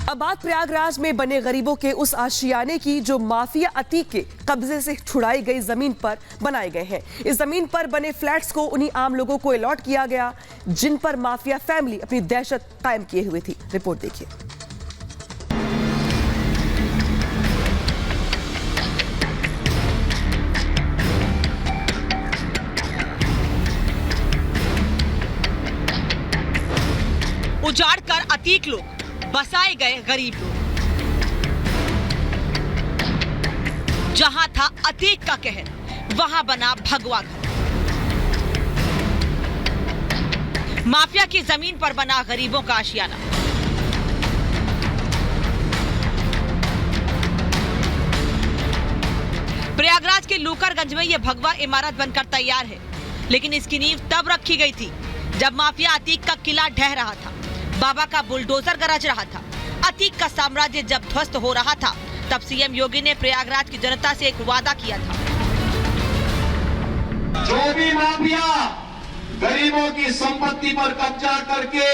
अब बात प्रयागराज में बने गरीबों के उस आशियाने की जो माफिया अतीक के कब्जे से छुड़ाई गई जमीन पर बनाए गए हैं। इस जमीन पर बने फ्लैट्स को उन्हीं आम लोगों को अलॉट किया गया जिन पर माफिया फैमिली अपनी दहशत कायम किए हुए थी। रिपोर्ट देखिए। उजाड़ कर अतीक लोग, बसाए गए गरीब लोग। जहां था अतीक का कहर, वहां बना भगवा घर। माफिया की जमीन पर बना गरीबों का आशियाना। प्रयागराज के लूकरगंज में यह भगवा इमारत बनकर तैयार है, लेकिन इसकी नींव तब रखी गई थी जब माफिया अतीक का किला ढह रहा था, बाबा का बुलडोजर गरज रहा था। अतीक का साम्राज्य जब ध्वस्त हो रहा था, तब सीएम योगी ने प्रयागराज की जनता से एक वादा किया था। जो भी माफिया गरीबों की संपत्ति पर कब्जा करके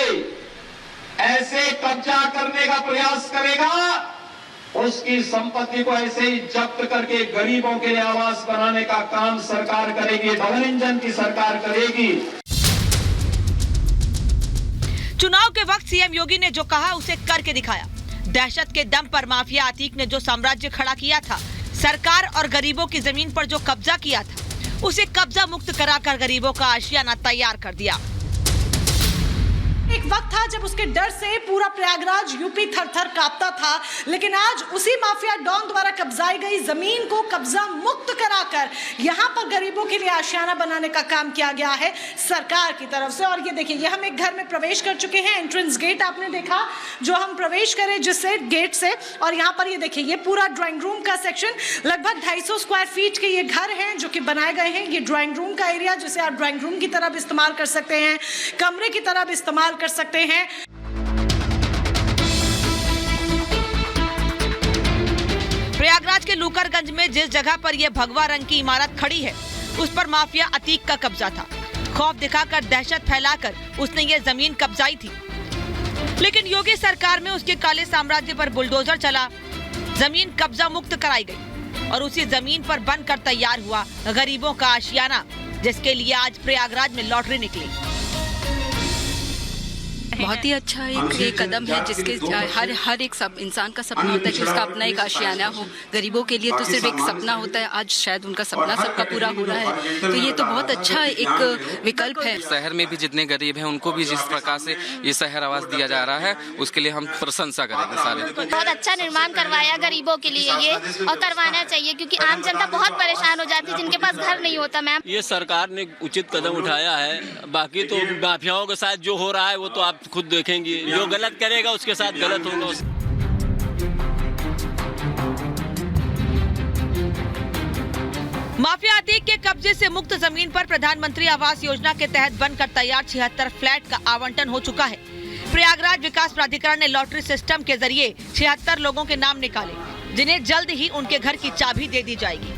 ऐसे कब्जा करने का प्रयास करेगा, उसकी संपत्ति को ऐसे ही जब्त करके गरीबों के लिए आवास बनाने का काम सरकार करेगी। डबल इंजन की सरकार करेगी। चुनाव के वक्त सीएम योगी ने जो कहा उसे करके दिखाया। दहशत के दम पर माफिया अतीक ने जो साम्राज्य खड़ा किया था, सरकार और गरीबों की जमीन पर जो कब्जा किया था, उसे कब्जा मुक्त कराकर गरीबों का आशियाना तैयार कर दिया। एक वक्त था जब उसके डर से पूरा प्रयागराज यूपी थर-थर कांपता था, लेकिन आज उसी माफिया डॉन द्वारा कब्जाई गई जमीन को कब्जा मुक्त कराकर यहाँ पर गरीबों के लिए आशियाना बनाने का काम किया गया है सरकार की तरफ से। और ये देखिए, ये हम एक घर में प्रवेश कर चुके हैं। एंट्रेंस गेट आपने देखा जो हम प्रवेश करें जिससे गेट से, और यहाँ पर ये देखिए, ये पूरा ड्राइंग रूम का सेक्शन, लगभग 250 स्क्वायर फीट के ये घर हैं जो कि बनाए गए हैं। ये ड्राइंग रूम का एरिया जिसे आप ड्राइंग रूम की तरह इस्तेमाल कर सकते हैं, कमरे की तरह इस्तेमाल कर सकते हैं। प्रयागराज के लूकरगंज में जिस जगह पर यह भगवा रंग की इमारत खड़ी है, उस पर माफिया अतीक का कब्जा था। खौफ दिखाकर, दहशत फैलाकर उसने ये जमीन कब्जाई थी, लेकिन योगी सरकार में उसके काले साम्राज्य पर बुलडोजर चला, जमीन कब्जा मुक्त कराई गई और उसी जमीन पर बनकर तैयार हुआ गरीबों का आशियाना, जिसके लिए आज प्रयागराज में लॉटरी निकली। बहुत ही अच्छा एक कदम है, जिसके हर एक सब इंसान का सपना होता है कि उसका अपना एक आशियाना हो। गरीबों के लिए तो सिर्फ एक सपना होता है, आज शायद उनका सपना सबका पूरा हो रहा है, तो ये तो बहुत अच्छा एक विकल्प है। शहर में भी जितने गरीब हैं उनको भी जिस प्रकार से ये शहर आवास दिया जा रहा है, उसके लिए हम प्रशंसा करेंगे सारे। बहुत अच्छा निर्माण करवाया गरीबों के लिए ये, और करवाना चाहिए क्योंकि आम जनता बहुत परेशान हो जाती है जिनके पास घर नहीं होता। मैम, ये सरकार ने उचित कदम उठाया है, बाकी तो माफियाओं के साथ जो हो रहा है वो तो आप खुद देखेंगे। जो गलत करेगा उसके साथ गलत होगा। माफिया अतीक के कब्जे से मुक्त जमीन पर प्रधानमंत्री आवास योजना के तहत बनकर तैयार 76 फ्लैट का आवंटन हो चुका है। प्रयागराज विकास प्राधिकरण ने लॉटरी सिस्टम के जरिए 76 लोगों के नाम निकाले, जिन्हें जल्द ही उनके घर की चाबी दे दी जाएगी।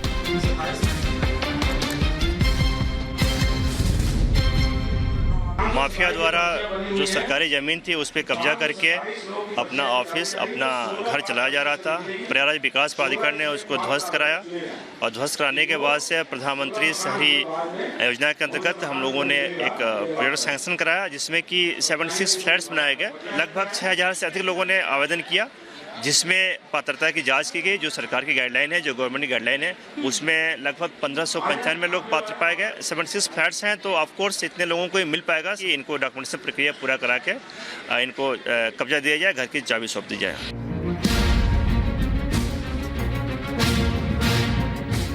माफिया द्वारा जो सरकारी ज़मीन थी उस पर कब्जा करके अपना ऑफिस, अपना घर चलाया जा रहा था। प्रयागराज विकास प्राधिकरण ने उसको ध्वस्त कराया, और ध्वस्त कराने के बाद से प्रधानमंत्री शहरी योजना के अंतर्गत हम लोगों ने एक प्रोजेक्ट सैंक्शन कराया, जिसमें कि 76 फ्लैट्स बनाए गए। लगभग 6000 से अधिक लोगों ने आवेदन किया, जिसमें पात्रता की जांच की गई। जो सरकार की गाइडलाइन है, जो गवर्नमेंट की गाइडलाइन है, उसमें लगभग 1595 लोग पात्र पाए गए। 76 फ्लैट्स हैं, तो ऑफ कोर्स इतने लोगों को मिल पाएगा कि इनको डॉक्यूमेंटेशन प्रक्रिया पूरा करा के इनको कब्जा दिया जाए, घर की चाबी सौंप दी जाए।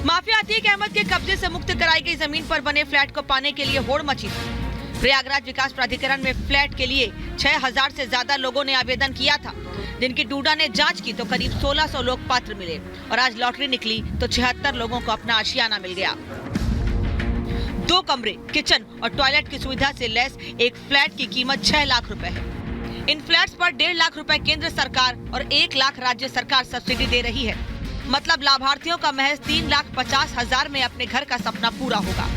माफिया अतीक अहमद के कब्जे से मुक्त कराई गई जमीन पर बने फ्लैट को पाने के लिए होड़ मची थी। प्रयागराज विकास प्राधिकरण में फ्लैट के लिए 6000 से ज्यादा लोगों ने आवेदन किया था, जिनकी डूडा ने जांच की तो करीब 1600 लोग पात्र मिले, और आज लॉटरी निकली तो 76 लोगों को अपना आशियाना मिल गया। 2 कमरे, किचन और टॉयलेट की सुविधा से लैस एक फ्लैट की कीमत 6 लाख रुपए है। इन फ्लैट्स पर 1.5 लाख रुपए केंद्र सरकार और 1 लाख राज्य सरकार सब्सिडी दे रही है। मतलब लाभार्थियों का महज 3,50,000 में अपने घर का सपना पूरा होगा।